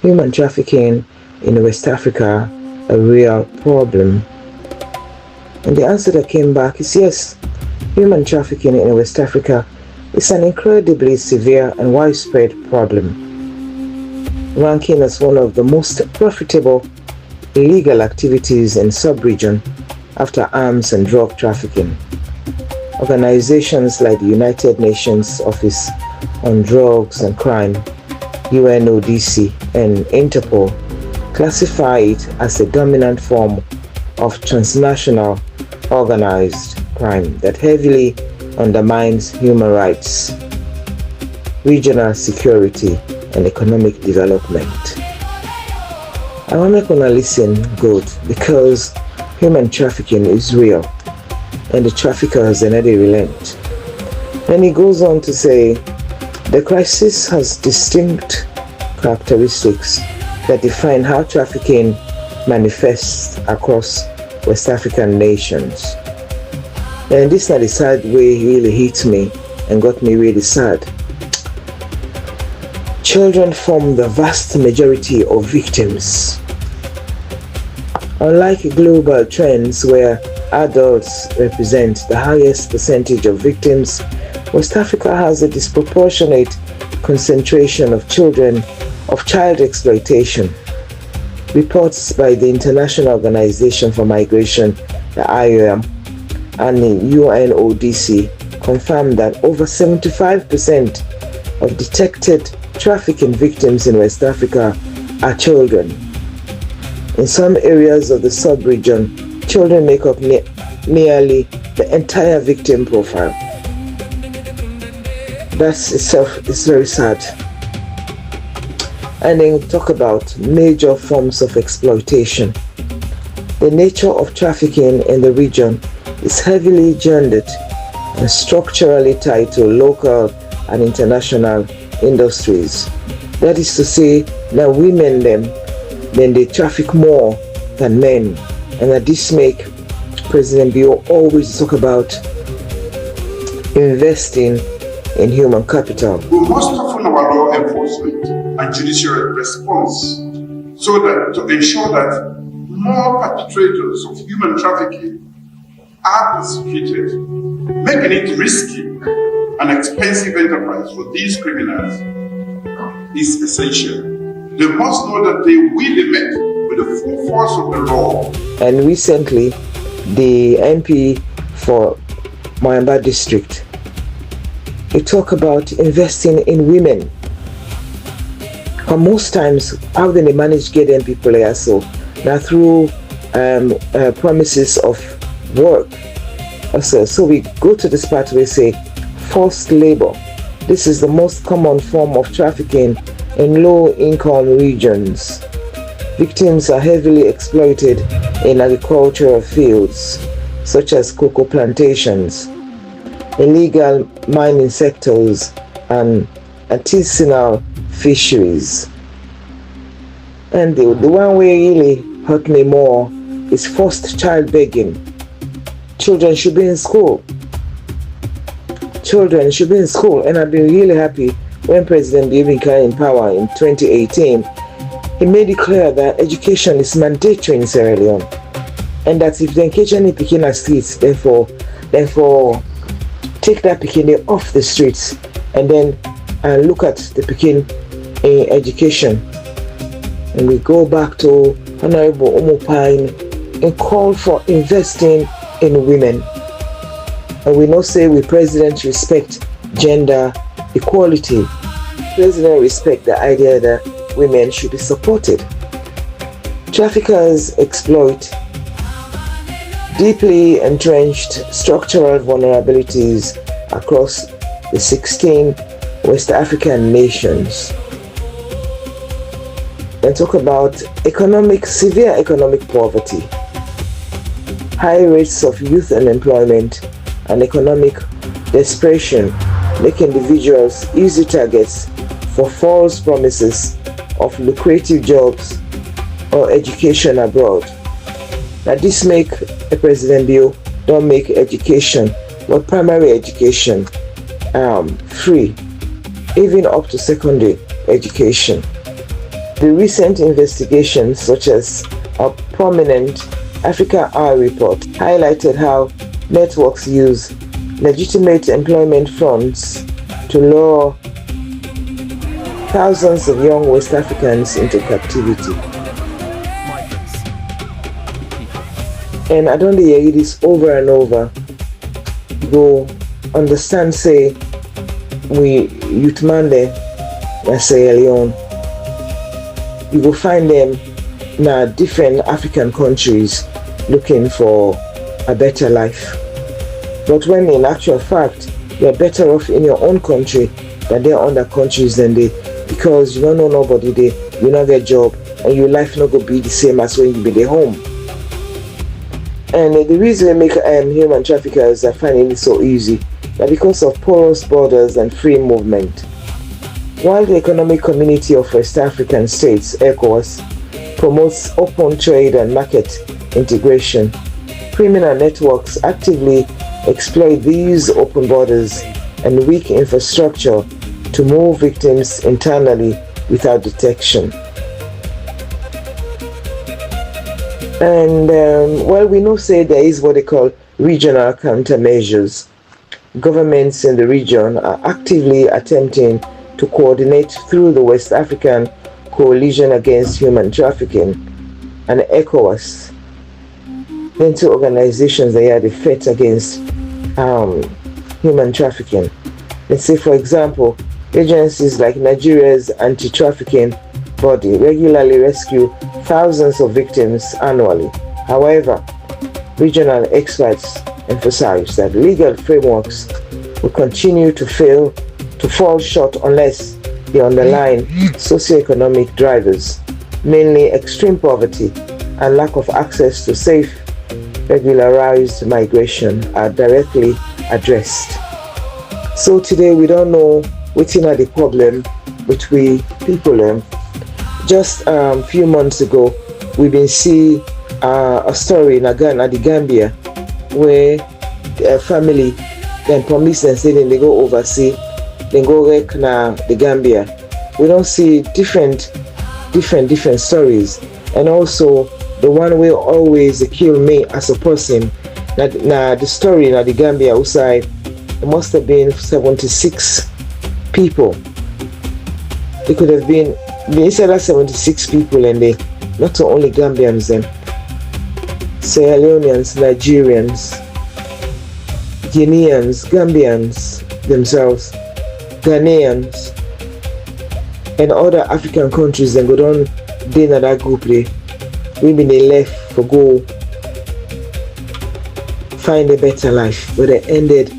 human trafficking in West Africa a real problem? And the answer that came back is yes. Human trafficking in West Africa is an incredibly severe and widespread problem, ranking as one of the most profitable illegal activities in sub-region after arms and drug trafficking. Organizations like the United Nations Office on Drugs and Crime, UNODC, and Interpol classify it as a dominant form of transnational organized crime that heavily undermines human rights, regional security, and economic development. I want to make una listen good because human trafficking is real and the traffickers are not relent. Then he goes on to say, the crisis has distinct characteristics that define how trafficking manifests across West African nations. And this is the sad way really hit me and got me really sad. Children form the vast majority of victims. Unlike global trends where adults represent the highest percentage of victims, West Africa has a disproportionate concentration of children of child exploitation. Reports by the International Organization for Migration, the IOM, and the UNODC confirm that over 75% of detected trafficking victims in West Africa are children. In some areas of the sub-region, children make up nearly the entire victim profile. That itself is very sad. And then we talk about major forms of exploitation. The nature of trafficking in the region is heavily gendered and structurally tied to local and international industries. That is to say that women then they traffic more than men, and that this make President Bio always talk about investing in human capital. We must toughen our law enforcement and judicial response so that to ensure that more perpetrators of human trafficking are prosecuted, making it risky and expensive enterprise for these criminals is essential. They must know that they will be met with the full force of the law. And recently, the MP for Moyamba district, he talk about investing in women. And most times, how do they manage to get them people here? So now through promises of work. Also, so we go to this part where we say forced labor. This is the most common form of trafficking in low-income regions. Victims are heavily exploited in agricultural fields, such as cocoa plantations, illegal mining sectors, and artisanal fisheries. And the one way really hurt me more is forced child begging. Children should be in school. Children should be in school, and I've been really happy when President Bibi came in power in 2018. He made it clear that education is mandatory in Sierra Leone, and that if they catch any Pekin at streets, therefore take that Pekin off the streets and then look at the Pekin education. And we go back to Honorable Omo Pine and call for investing in women. And we know say we president respect gender equality. President respect the idea that women should be supported. Traffickers exploit deeply entrenched structural vulnerabilities across the 16 West African nations. And talk about severe economic poverty, high rates of youth unemployment, and economic desperation make individuals easy targets for false promises of lucrative jobs or education abroad. Now this make President Bill don't make education, but primary education, free, even up to secondary education. The recent investigations, such as a prominent Africa Eye report, highlighted how networks use legitimate employment fronts to lure thousands of young West Africans into captivity. And I don't hear this over and over. Go understand, say, we youth man there, I say Leon. You will find them in different African countries looking for a better life. But when in actual fact, you're better off in your own country than they're other countries than they, because you don't know nobody there, you not get job, and your life not gonna be the same as when you be there home. And the reason we make human traffickers are finding it so easy is because of porous borders and free movement. While the Economic Community of West African States, ECOWAS, promotes open trade and market integration, criminal networks actively exploit these open borders and weak infrastructure to move victims internally without detection. And we know say there is what they call regional countermeasures. Governments in the region are actively attempting to coordinate through the West African Coalition Against Human Trafficking and ECOWAS into organizations that are the fight against human trafficking. Let's say, for example, agencies like Nigeria's anti-trafficking body regularly rescue thousands of victims annually. However, regional experts emphasize that legal frameworks will continue to fall short unless the underlying socioeconomic drivers, mainly extreme poverty and lack of access to safe, regularized migration, are directly addressed. So today we don't know what's in the problem with we people. Just a few months ago, we've been seeing a story in Ghana, the Gambia, where a family then promise and say then they go overseas, then go wreck na the Gambia. We don't see different stories, and also the one will always kill me as a person. Now the story in the Gambia outside, it must have been 76 people. It could have been inside that 76 people, and they not only Gambians, them Sierra Leoneans, Nigerians, Guineans, Gambians themselves, Ghanaians, and other African countries. Then go down there in that group. We been they left for go find a better life, but they ended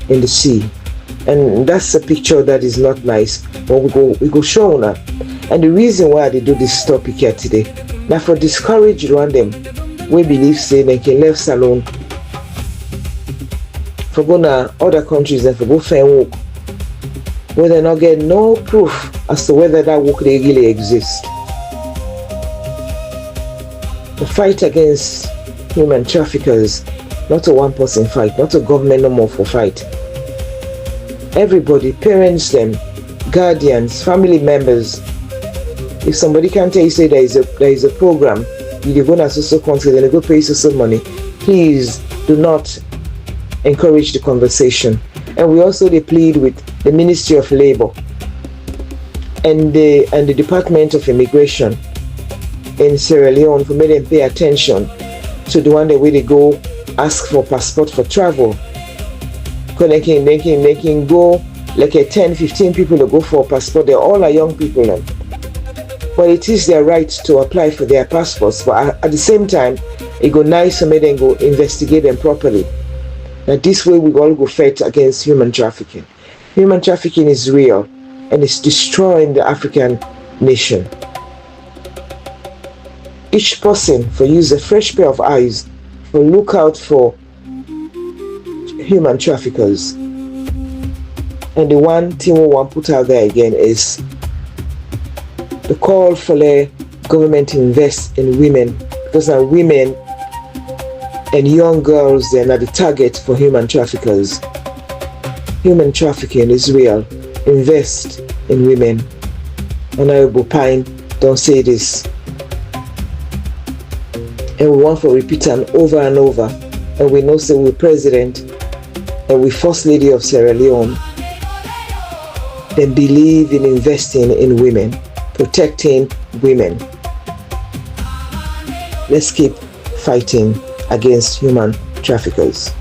in the sea. And that's a picture that is not nice, but we go show now. And the reason why they do this topic here today, now for discourage Rwandans, we believe say they can leave salon for go to other countries and for go find work, where they not get no proof as to whether that work really exists. The fight against human traffickers, not a one person fight, not a government no more for fight. Everybody, parents them, guardians, family members. If somebody can tell you say there is a program, you go to social country, then they go pay you some money, please do not encourage the conversation. And we also plead with the Ministry of Labor and the Department of Immigration in Sierra Leone for making them pay attention to the one that way they go ask for passport for travel. Because they can go like 10-15 people to go for a passport. They all are young people now. But it is their right to apply for their passports. But at the same time, it go nice to make them go investigate them properly. Now this way we all go fight against human trafficking. Human trafficking is real and it's destroying the African nation. Each person for use a fresh pair of eyes for look out for human traffickers. And the one thing we want to put out there again is the call for the government to invest in women, because now women and young girls, they are the target for human traffickers. Human trafficking is real. Invest in women Honorable Pine don't say this. And we want to repeat am over and over. And we know say we president and we first lady of Sierra Leone, then believe in investing in women, protecting women. Let's keep fighting against human traffickers.